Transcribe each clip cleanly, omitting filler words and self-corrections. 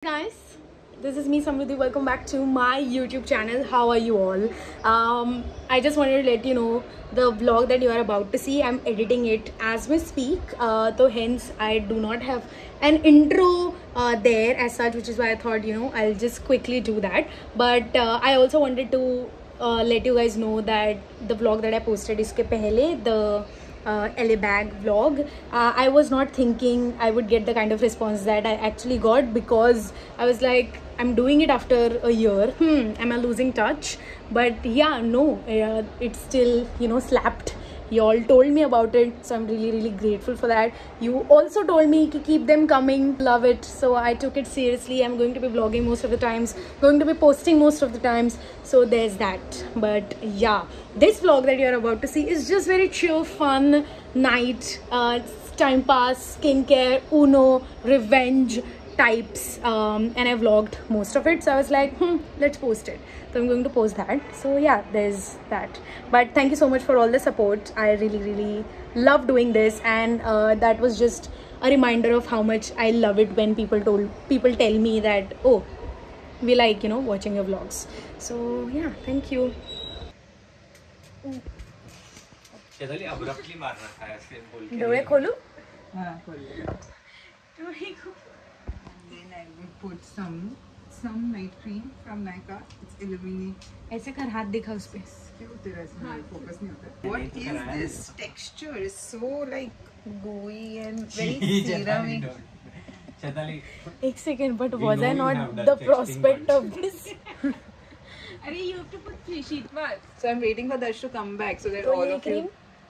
Guys, this is me Samruddhi. Welcome back to my YouTube channel. How are you all? I just wanted to let you know the vlog that you are about to see, I'm editing it as we speak, so hence I do not have an intro there as such, which is why I thought I'll just quickly do that. But I also wanted to let you guys know that the vlog that I posted iske pehle, the LA bag vlog, I was not thinking I would get the kind of response that I actually got, because I was like, I'm doing it after a year, am I losing touch? But yeah, no, it still slapped. You all told me about it, so I'm really grateful for that. You also told me to keep them coming, love it, so I took it seriously. I'm going to be vlogging most of the times, going to be posting most of the times, so there's that. But yeah, this vlog that you're about to see is just very chill, fun night, time pass, skincare, Uno, revenge types, and I vlogged most of it, so I was like, let's post it. So I'm going to post that. So yeah, there's that. But thank you so much for all the support. I really love doing this, and that was just a reminder of how much I love it when people tell me that, oh, we like watching your vlogs. So yeah, thank you. डोळे खोलू? Then I will put some night cream from Nykaa. It's illuminate. ऐसे कर, हाथ दिखा उस पे. Focus नहीं होता. What is this texture? It's so like gooey and very serumy. एक second, but was I not the prospect of this? You have to put sheet mask. So I'm waiting for Darsh to come back so that तो all ये of you. cream?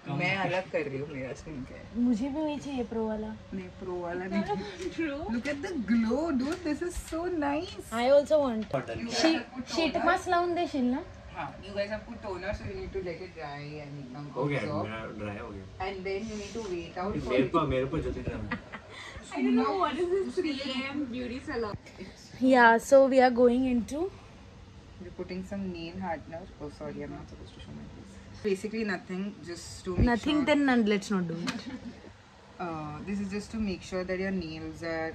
मैं अलग कर रही हूँ मेरा skincare. मुझे भी वही चाहिए प्रो वाला. नहीं pro वाला नहीं. True. Look at the glow, dude. This is so nice. I also want. Sheet mask लाऊन देशील ना? You guys have put toner, so you need to let it dry and become हो गया, soft. मेरा dry हो गया. And then you need to wait out for मेरे पर जल्दी करना. I don't know what is this 3 AM beauty salon. Yeah, so we are going into. We're putting some nail hardener. Oh, sorry, I'm not supposed to show my face. Basically nothing, just to make Nothing, sure. then none, let's not do it. This is just to make sure that your nails are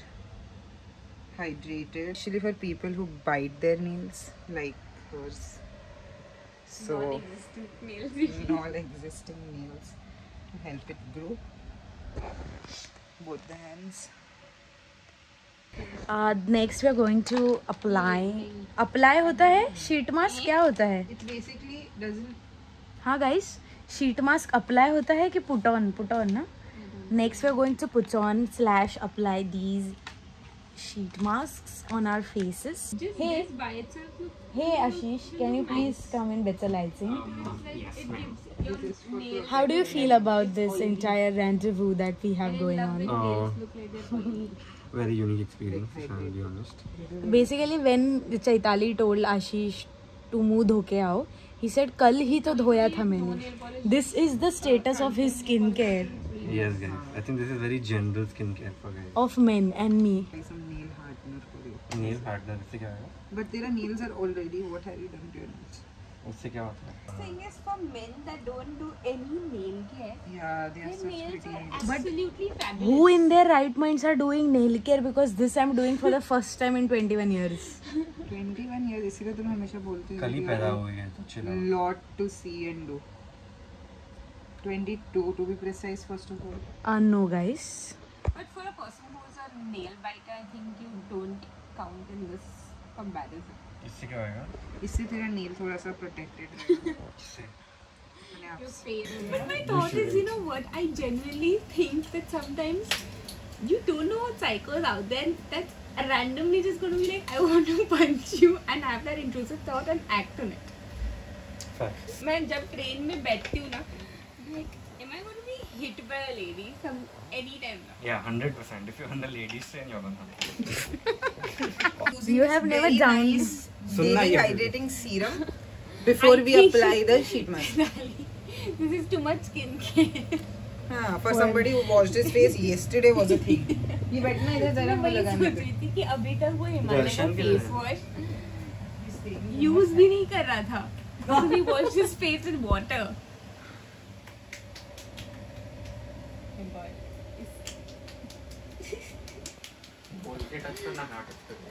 hydrated. Actually, for people who bite their nails, like hers. So, Non-existent nails. non-existing nails to help it grow. Both the hands. Next we are going to apply होता है sheet mask. क्या होता है? It basically doesn't. हाँ guys, sheet mask apply होता है कि put on ना? Next we are going to put on / apply these sheet masks on our faces. Just Hey, this by itself looks hey Ashish, can you please come in better lighting? like it gives your nails. How do you feel about this entire rendezvous that we have going on? Nails look like they're falling. Very unique experience, if I'll be honest. Basically, when Chaitali told Ashish to मुंह धोके आओ, he said कल ही तो धोया था मैंने. This is the status of his skincare Yes, guys. I think this is very general skincare for guys. of men and me. Try some nail hardener for you. Nail hardener इससे क्या होगा? But their nails are already. What have you done to your nails? उससे क्या होता है? Thing is, for men that don't do any nail care, Yeah, they are their such nails pretty are nails. absolutely fabulous. Who in their right minds are doing nail care? Because this I'm doing for the first time in 21 years. 21 years. इसीलिए तुम हमेशा बोलते हो. कल ही कि पैदा you हुए हैं तो chill have out. a lot to see and do. 22 to be precise, first of all. No guys. But for a person who is a nail biter, I think you don't count in this comparison. इससे क्या होगा? इससे तेरा nail थोड़ा सा protected रहेगा. इससे. अपने आप Your से. face. But my thought is, you know what? I genuinely think that sometimes you don't know what psychos out there that's randomly just going to be like, I want to punch you, and have that intrusive thought and act on it. Facts. मैं जब train में बैठती हूँ ना, like, am I going to be hit by a lady any time now? Yeah, 100%. If you're on the ladies train, you're gonna. Using You this have never very done- nice सुनना daily ये hydrating serum before we apply the sheet mask. This is too much skincare. For somebody who washed his face yesterday was a thing. ये बैठना इधर जरा मैं वो वही लगाने सोच पे. रही थी कि अभी तक वो हिमालय का दर्शन के लिए। फेस वॉश यूज भी नहीं कर रहा था. So he washed his face with water. बोल के टच करना ना टच करना.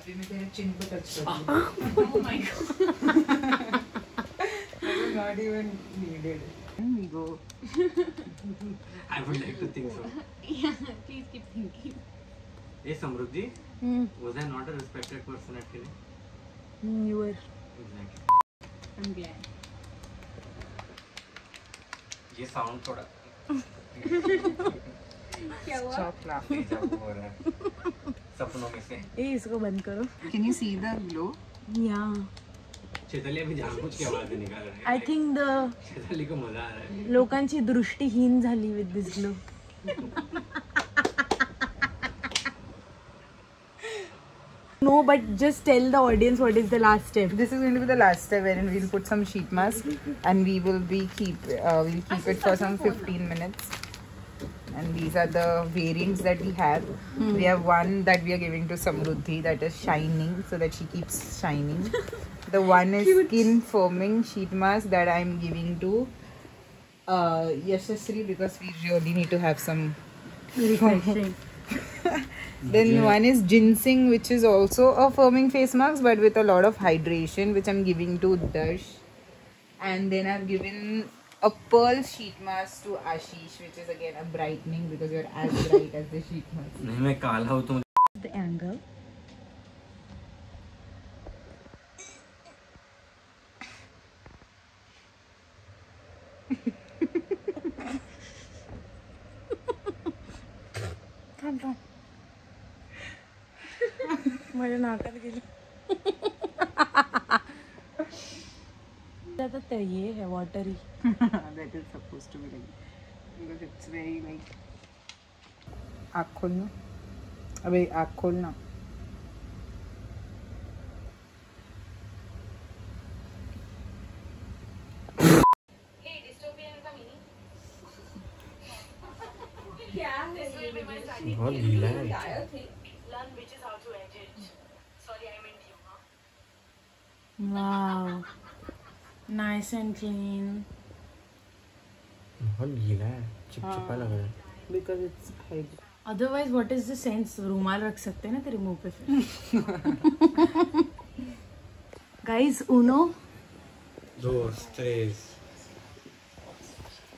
अभी मैं तेरे चिन को टच कर Oh my god. Not even needed. We go. I would like to think so. Yeah, please keep thinking. Hey Samruddhi, was I not a respected person at Kili? You were. Exactly. I'm glad. ये sound थोड़ा क्या हुआ? Stop laughing. जब हो रहा है सपनों में से। इसको बंद करो. Can you see the glow? Yeah. Chaitali अभी जानबूझ के आवाजें निकाल रहे हैं। I think the चैताली को मजा आ रहा है। लोकांची दृष्टीहीन झाली with this glow. No, but just tell the audience what is the last step. This is going to be the last step wherein we'll put some sheet mask and we will be keep it for some 15 minutes. And these are the variants that we have. We have one that we are giving to Samruddhi that is shining so that she keeps shining. The one is skin firming sheet mask that I'm giving to Yashasri because we really need to have some Refreshing. Then one is ginseng, which is also a firming face mask but with a lot of hydration, which I'm giving to Darsh. And then I've given a pearl sheet mask to Ashish, which is again a brightening because you're as bright as the sheet mask. नहीं मैं काला हूँ तो The angle. थांब. माझ्या नाकात गेली. आता ते ये है watery. That is supposed to be like because it's very like आँख खोलना. अबे आँख खोलना. बहुत गीला है। Wow. Nice and clean. बहुत गीला है, चिपचिपा लग रहा है। Because it's hydration. Otherwise, what is the sense? रुमाल रख सकते हैं ना तेरे मुंह पे फिर. Guys, Uno. 2, 3.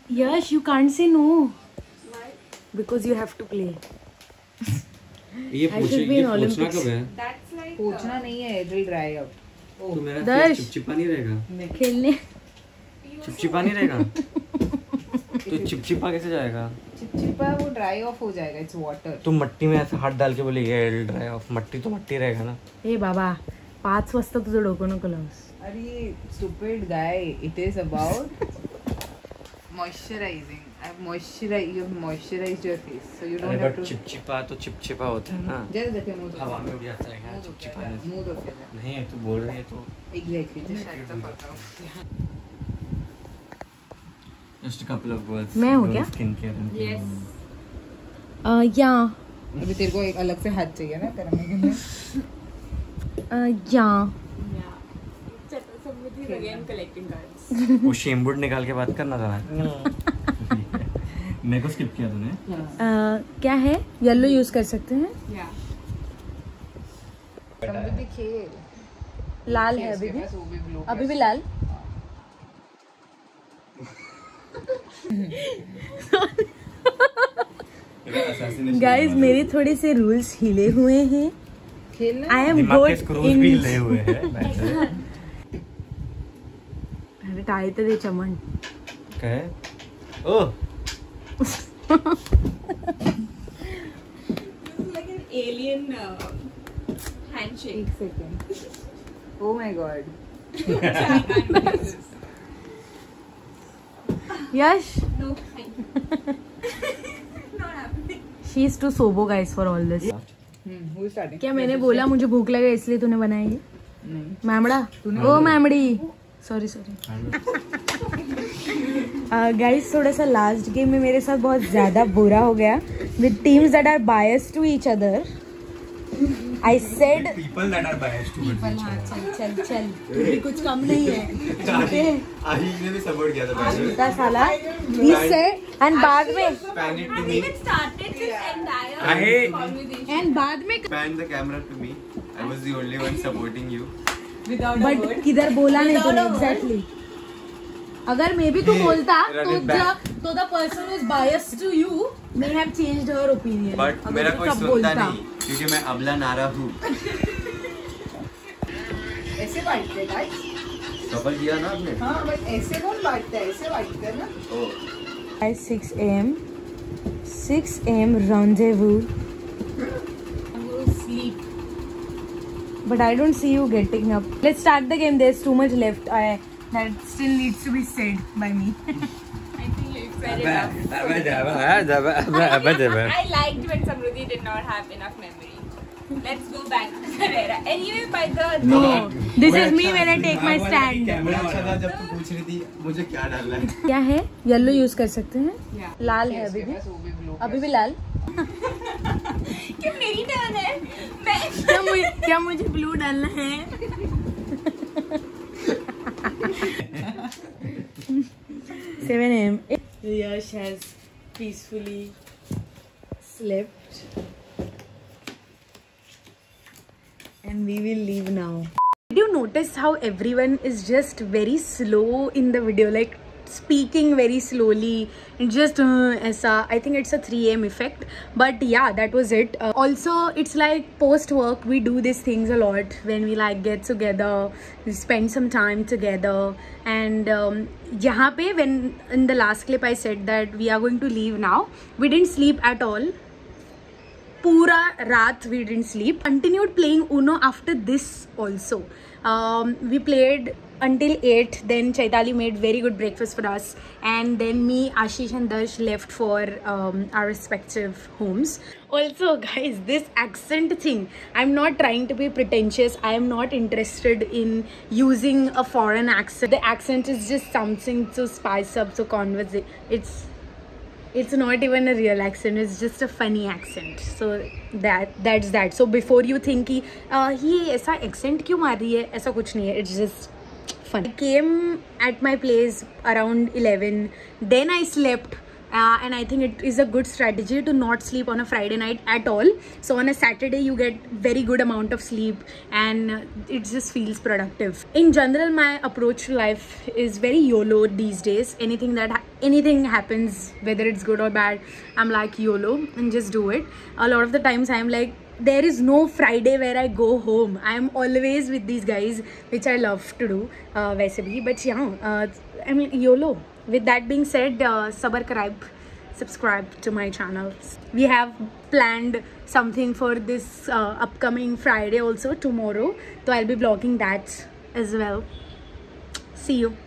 Yash, you can't say no. Why? Because you have to play. ये I should be in पूछना Olympics. कब है? That's like. पोछना नहीं है, it will dry up. तो मेरा दर्श। फेस चिपचिपा नहीं रहेगा? खेलने. चिपचिपा नहीं रहेगा? तो चिपचिपा कैसे जाएगा? चिपचिपा वो ड्राई ऑफ हो जाएगा. It's water. तुम मट्टी में ऐसे हाथ डाल के बोले ये ड्राई ऑफ, मट्टी तो मट्टी रहेगा ना। ए बाबा 5 वाजता तुझं डोकं नको लावूस. अरे stupid guy, it is about moisturizing. You have moisturized your face, so you don't अरे have बट to. चिपचिपा तो चिपचिपा होता है ना। जैसे देखिए मुंह हवा में उड़ जाता है क्या चिपचिपा? मुंह दो क्या? नहीं तू बोल रही है तो। Exactly. Just shut the fuck up. Just a couple of words. मैं हूँ क्या? Skin care and Yes. या अभी तेरे को एक अलग से हाथ चाहिए ना करने के लिए. या Yeah. Samruddhi is again collecting cards. वो शेमबुड निकाल के बात करना था ना। मेरे को स्किप किया तूने। क्या है? येलो यूज कर सकते हैं. Yeah. समृद्धि खेल. लाल है अभी भी. वो भी blue अभी भी लाल. गाइस मेरे थोड़े से रूल्स हिले हुए हैं. खेलना. आई एम दिमाग के गुड स्क्रूज इन. भी हिले हुए हैं। अरे टाळी तर दे चमन. कहे? Oh This is like an alien handshake. एक second. Oh my god. I can't do this. Yash No, thank you. Not happening. She is too SoBo guys for all this. Who is starting? क्या मैंने बोला मुझे भूख लगा इसलिए तूने बनाई है? नहीं. मैमड़ा. ओ मैमड़ी. सॉरी. गाइस थोड़ा सा लास्ट गेम में मेरे साथ बहुत ज़्यादा बुरा हो गया with teams that are biased to each other. I said people that are biased towards each other. चल भी कुछ कम नहीं है. आही ने भी support किया था पहले. इतना साला. He said and बाद में. Pan it to me. It started this entire I- conversation. And बाद में. Pan the camera to me. I was the only one supporting you. But किधर बोला नहीं तूने exactly. अगर मैं भी तू बोलता run तो it back. तो the person who is biased to you may have changed her opinion. But अगर मेरा तू कोई सब सुनता बोलता. नहीं क्योंकि मैं अबला नारा हूँ. ऐसे बांटते गाइस. सफल किया ना आपने? हाँ बट ऐसे कौन बांटता है? ऐसे बांटते हैं ना. At 6 a.m. 6 a.m. rendezvous. I'm going to sleep. But I don't see you getting up. Let's start the game. There's too much left. That still needs to be said by me. I think you said enough. I I liked when Samruddhi did not have enough memory. Let's go back to Carrera. Anyway, by the No, this is me when I take my stand. Camera अच्छा था जब तू पूछ रही थी मुझे क्या डालना है. क्या है? येलो यूज कर सकते हैं. Yeah. लाल है अभी भी. अभी भी लाल. क्यों मेरी टर्न है? मैं क्या मुझे ब्लू डालना है? 7 a.m. Yash has peacefully slept. And we will leave now. Did you notice how everyone is just very slow in the video, like speaking very slowly and just aisa? I think it's a 3 a.m. effect, but yeah, that was it. Also, it's like post work we do these things a lot when we like get together, we spend some time together. And yahan pe, when in the last clip I said that we are going to leave now, we didn't sleep at all. Pura raat we didn't sleep. Continued playing Uno after this also. We played until 8. Then Chaitali made very good breakfast for us. And then me, Ashish and Darsh left for our respective homes. Also guys, this accent thing, I'm not trying to be pretentious. I am not interested in using a foreign accent. The accent is just something to spice up the conversation. It's not even a real accent, it's just a funny accent. So that's that. So before you think कि ये ऐसा accent क्यों मार रही है, ऐसा कुछ नहीं है, it's just fun. I came at my place around 11, then I slept. And I think it is a good strategy to not sleep on a Friday night at all. So on a Saturday you get very good amount of sleep and it just feels productive. In general, my approach to life is very YOLO these days. Anything happens, whether it's good or bad, I'm like YOLO and just do it. A lot of the times I'm like, there is no Friday where I go home. I am always with these guys, which I love to do. वैसे भी, but yeah, I mean YOLO. With that being said, subscribe to my channel. We have planned something for this upcoming Friday also, tomorrow. So I'll be vlogging that as well. See you.